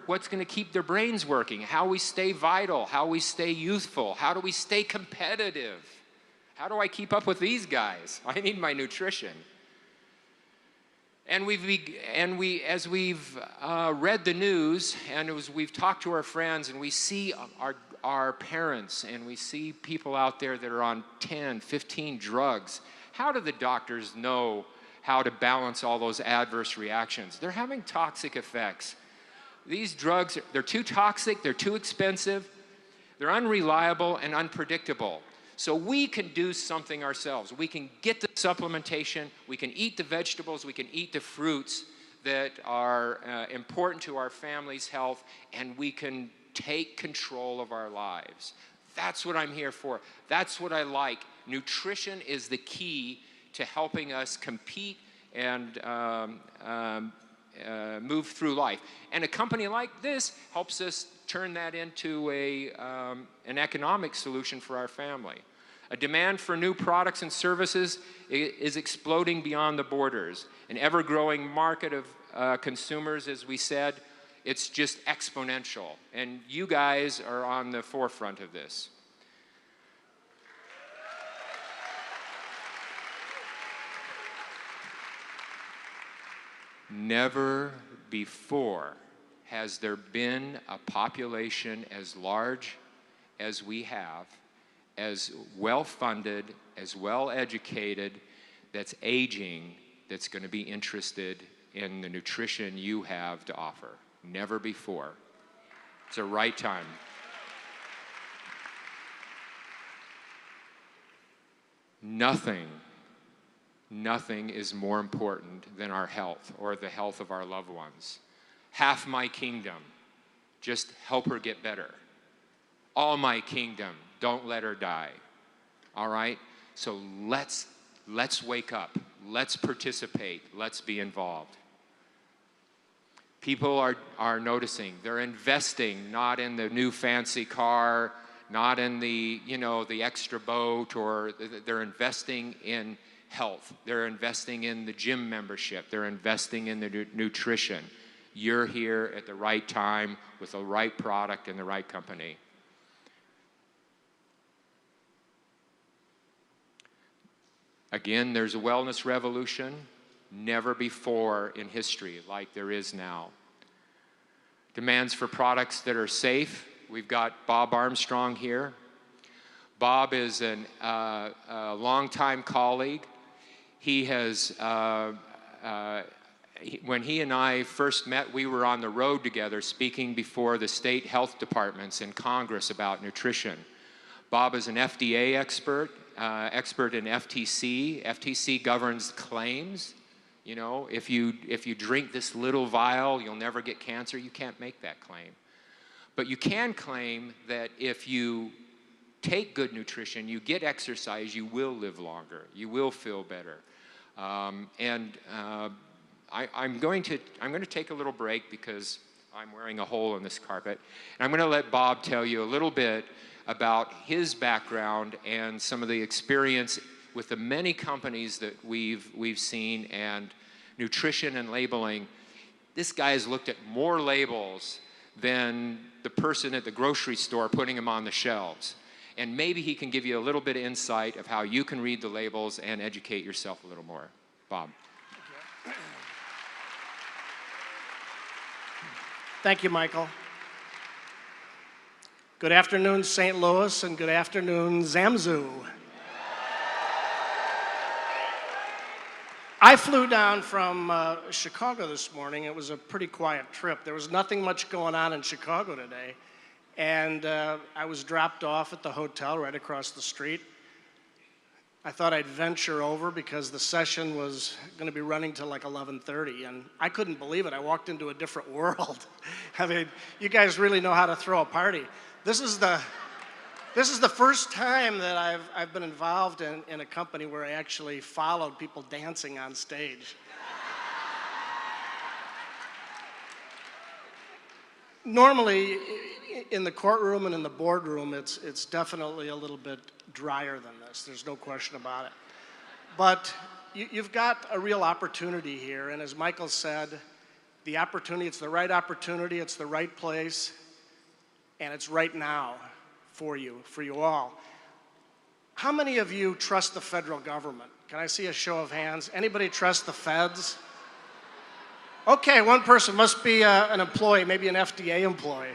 what's going to keep their brains working, how we stay vital, how we stay youthful, how do we stay competitive? How do I keep up with these guys? I need my nutrition. And as we've read the news, and as we've talked to our friends, and we see our parents, and we see people out there that are on 10, 15 drugs, how do the doctors know how to balance all those adverse reactions? They're having toxic effects. These drugs, they're too toxic, they're too expensive, they're unreliable and unpredictable. So we can do something ourselves. We can get the supplementation, we can eat the vegetables, we can eat the fruits that are important to our family's health, and we can take control of our lives. That's what I'm here for. That's what I like. Nutrition is the key to helping us compete and move through life. And a company like this helps us turn that into an economic solution for our family. A demand for new products and services is exploding beyond the borders. An ever-growing market of consumers, as we said, it's just exponential. And you guys are on the forefront of this. Never before has there been a population as large as we have, as well-funded, as well-educated, that's aging, that's going to be interested in the nutrition you have to offer. Never before. It's the right time. Nothing is more important than our health or the health of our loved ones. Half my kingdom, just help her get better. All my kingdom, don't let her die. All right? So let's wake up. Let's participate. Let's be involved. People are noticing. They're investing not in the new fancy car, not in the extra boat, or they're investing in health. They're investing in the gym membership. They're investing in the nutrition. You're here at the right time with the right product and the right company. Again, there's a wellness revolution, never before in history like there is now. Demands for products that are safe. We've got Bob Armstrong here. Bob is a longtime colleague. He has, when he and I first met, we were on the road together speaking before the state health departments in Congress about nutrition. Bob is an FDA expert in FTC. FTC governs claims. You know, if you drink this little vial, you'll never get cancer. You can't make that claim. But you can claim that if you take good nutrition, you get exercise, you will live longer. You will feel better. I'm going to take a little break because I'm wearing a hole in this carpet. And I'm going to let Bob tell you a little bit about his background and some of the experience with the many companies that we've seen, and nutrition and labeling. This guy has looked at more labels than the person at the grocery store putting them on the shelves. And maybe he can give you a little bit of insight of how you can read the labels and educate yourself a little more. Bob. Thank you, Michael. Good afternoon, St. Louis, and good afternoon, Zamzuu. I flew down from Chicago this morning. It was a pretty quiet trip. There was nothing much going on in Chicago today. And I was dropped off at the hotel right across the street. I thought I'd venture over because the session was going to be running till like 11:30, and I couldn't believe it. I walked into a different world. I mean, you guys really know how to throw a party. This is the first time that I've been involved in a company where I actually followed people dancing on stage. Normally, in the courtroom and in the boardroom, it's definitely a little bit drier than this. There's no question about it. But you've got a real opportunity here, and as Michael said, the opportunity, it's the right opportunity, it's the right place, and it's right now for you all. How many of you trust the federal government? Can I see a show of hands? Anybody trust the feds? Okay, one person must be an employee, maybe an FDA employee.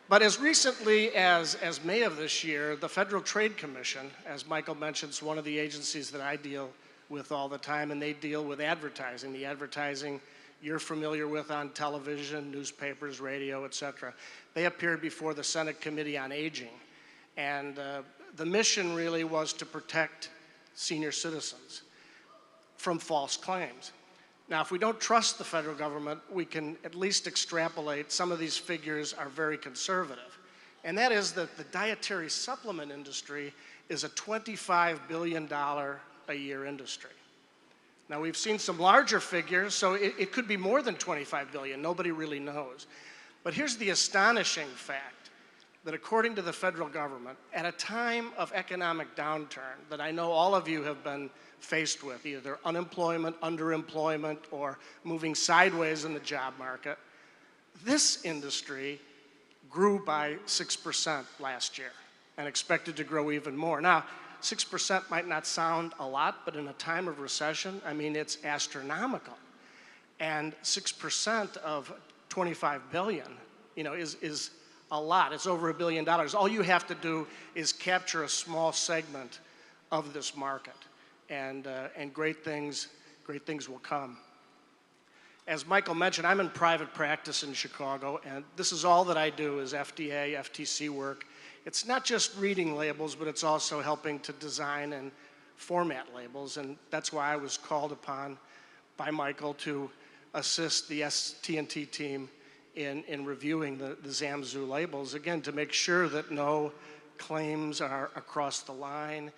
But as recently as May of this year, the Federal Trade Commission, as Michael mentioned, is one of the agencies that I deal with all the time, and they deal with advertising, the advertising you're familiar with on television, newspapers, radio, et cetera. They appeared before the Senate Committee on Aging, and the mission really was to protect senior citizens from false claims. Now, if we don't trust the federal government, we can at least extrapolate some of these figures are very conservative. And that is that the dietary supplement industry is a $25 billion a year industry. Now, we've seen some larger figures, so it could be more than 25 billion. Nobody really knows. But here's the astonishing fact that according to the federal government, at a time of economic downturn that I know all of you have been faced with, either unemployment, underemployment, or moving sideways in the job market, this industry grew by 6% last year and expected to grow even more. Now, 6% might not sound a lot, but in a time of recession, I mean, it's astronomical. And 6% of 25 billion, is a lot. It's over $1 billion. All you have to do is capture a small segment of this market, and great things will come. As Michael mentioned, I'm in private practice in Chicago, and this is all that I do is FDA, FTC work. It's not just reading labels, but it's also helping to design and format labels, and that's why I was called upon by Michael to assist the ST&T team in reviewing the Zamzuu labels, again, to make sure that no claims are across the line.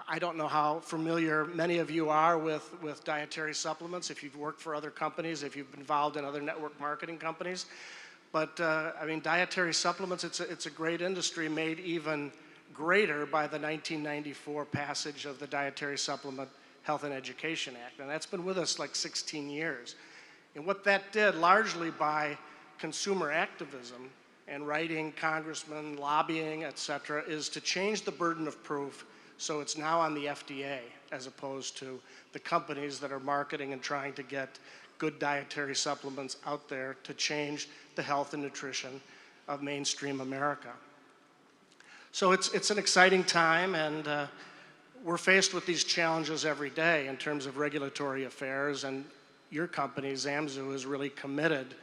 I don't know how familiar many of you are with dietary supplements, if you've worked for other companies, if you've been involved in other network marketing companies. But I mean, dietary supplements, it's a great industry made even greater by the 1994 passage of the Dietary Supplement Health and Education Act. And that's been with us like 16 years. And what that did, largely by consumer activism and writing congressmen, lobbying, et cetera, is to change the burden of proof so it's now on the FDA as opposed to the companies that are marketing and trying to get good dietary supplements out there to change the health and nutrition of mainstream America. So it's an exciting time, and we're faced with these challenges every day in terms of regulatory affairs, and your company, Zamzuu, is really committed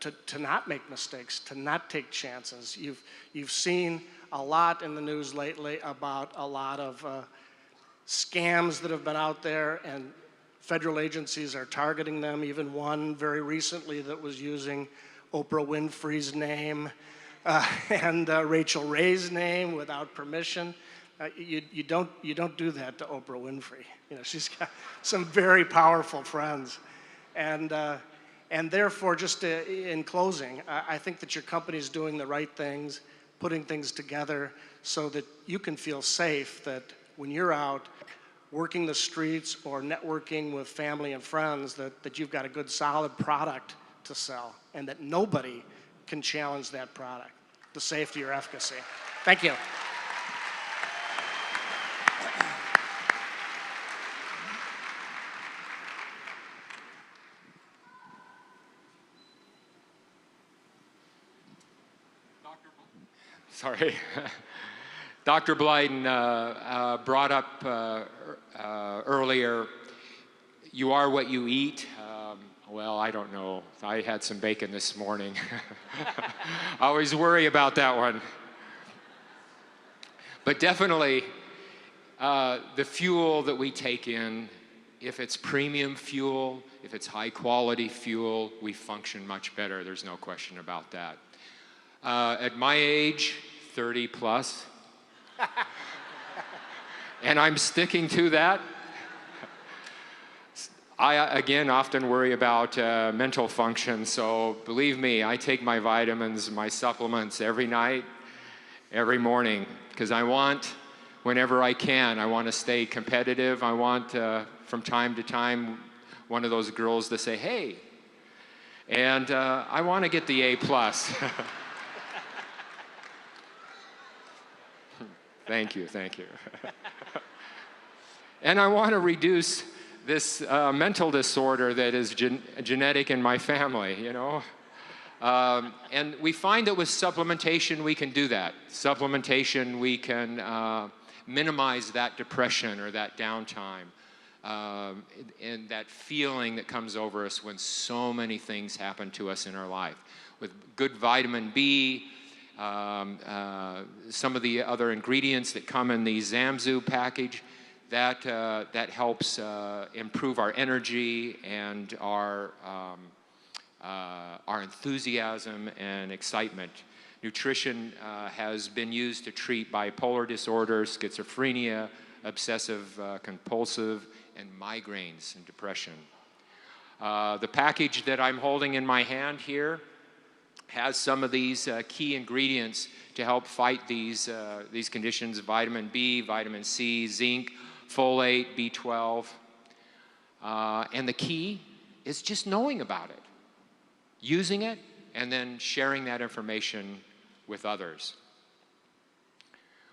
to not make mistakes, to not take chances. You've seen a lot in the news lately about a lot of scams that have been out there, and federal agencies are targeting them, even one very recently that was using Oprah Winfrey's name and Rachel Ray's name without permission. You don't do that to Oprah Winfrey. She's got some very powerful friends. And therefore, just in closing, I think that your company is doing the right things, putting things together so that you can feel safe that when you're out working the streets or networking with family and friends, that you've got a good, solid product to sell and that nobody can challenge that product, the safety or efficacy. Thank you. Sorry. Dr. Blyden brought up earlier, you are what you eat. Well, I don't know. I had some bacon this morning. I always worry about that one. But definitely, the fuel that we take in, if it's premium fuel, if it's high quality fuel, we function much better. There's no question about that. At my age, 30 plus, and I'm sticking to that. I, again, often worry about mental function, so believe me, I take my vitamins, my supplements every night, every morning, because I want, whenever I can, I want to stay competitive. I want, from time to time, one of those girls to say, hey. And I want to get the A+. Thank you, thank you. And I want to reduce this mental disorder that is genetic in my family, you know. And we find that with supplementation, we can do that. Supplementation, we can minimize that depression or that downtime and that feeling that comes over us when so many things happen to us in our life. With good vitamin B, some of the other ingredients that come in the Zamzuu package, that helps improve our energy and our enthusiasm and excitement. Nutrition has been used to treat bipolar disorder, schizophrenia, obsessive compulsive, and migraines and depression. The package that I'm holding in my hand here has some of these key ingredients to help fight these conditions: vitamin B, vitamin C, zinc, folate, B12. And the key is just knowing about it, using it, and then sharing that information with others.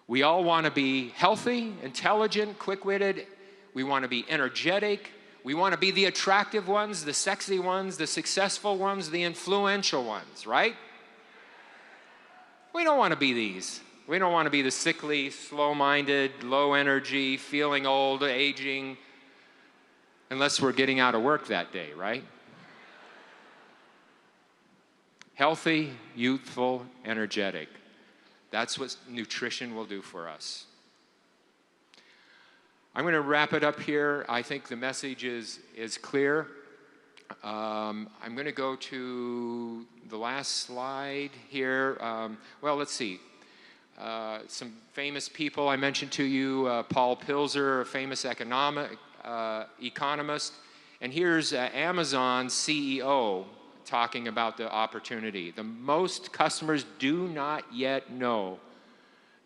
We all want to be healthy, intelligent, quick-witted. We want to be energetic. We want to be the attractive ones, the sexy ones, the successful ones, the influential ones, right? We don't want to be these. We don't want to be the sickly, slow-minded, low-energy, feeling old, aging, unless we're getting out of work that day, right? Healthy, youthful, energetic. That's what nutrition will do for us. I'm going to wrap it up here. I think the message is clear. I'm going to go to the last slide here. Well, let's see. Some famous people I mentioned to you. Paul Pilzer, a famous economist. And here's Amazon's CEO talking about the opportunity. The most customers do not yet know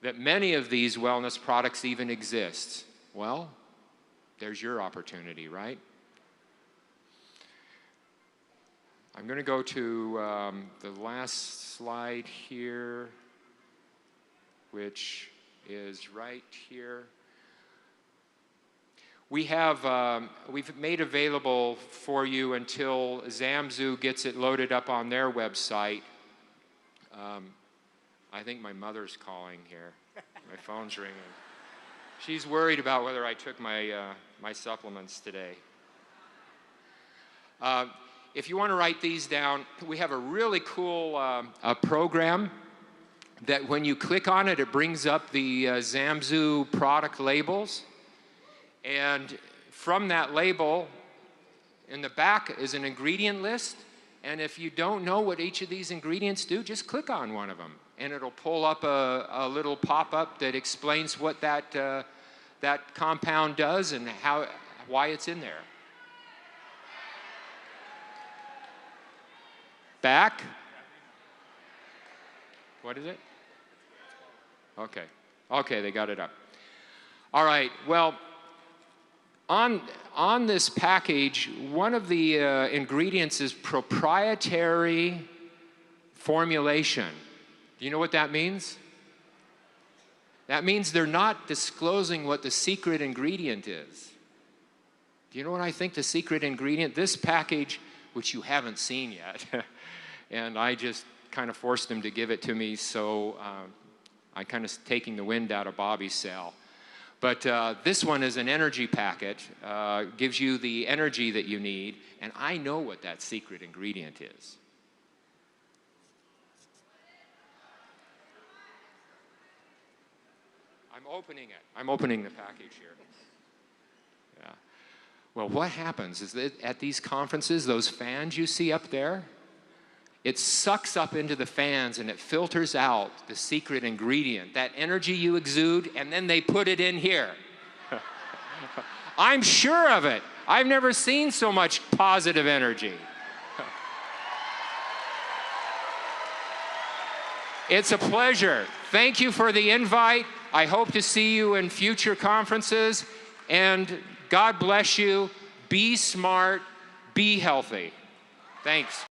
that many of these wellness products even exist. Well, there's your opportunity, right? I'm going to go to the last slide here, which is right here. We've made available for you until Zamzuu gets it loaded up on their website. I think my mother's calling here. My phone's ringing. She's worried about whether I took my supplements today. If you want to write these down, we have a really cool program that when you click on it, it brings up the Zamzuu product labels. And from that label, in the back is an ingredient list. And if you don't know what each of these ingredients do, just click on one of them. And it'll pull up a little pop-up that explains what that compound does and why it's in there. Back. What is it? Okay. Okay, they got it up. All right, well, on this package, one of the ingredients is proprietary formulation. Do you know what that means? That means they're not disclosing what the secret ingredient is. Do you know what I think the secret ingredient? This package, which you haven't seen yet, and I just kind of forced them to give it to me, so I'm kind of taking the wind out of Bobby's sail. But this one is an energy packet, gives you the energy that you need, and I know what that secret ingredient is. I'm opening it. I'm opening the package here. Yeah. Well, what happens is that at these conferences, those fans you see up there, it sucks up into the fans and it filters out the secret ingredient, that energy you exude, and then they put it in here. I'm sure of it. I've never seen so much positive energy. It's a pleasure. Thank you for the invite. I hope to see you in future conferences, and God bless you. Be smart, Be healthy. Thanks.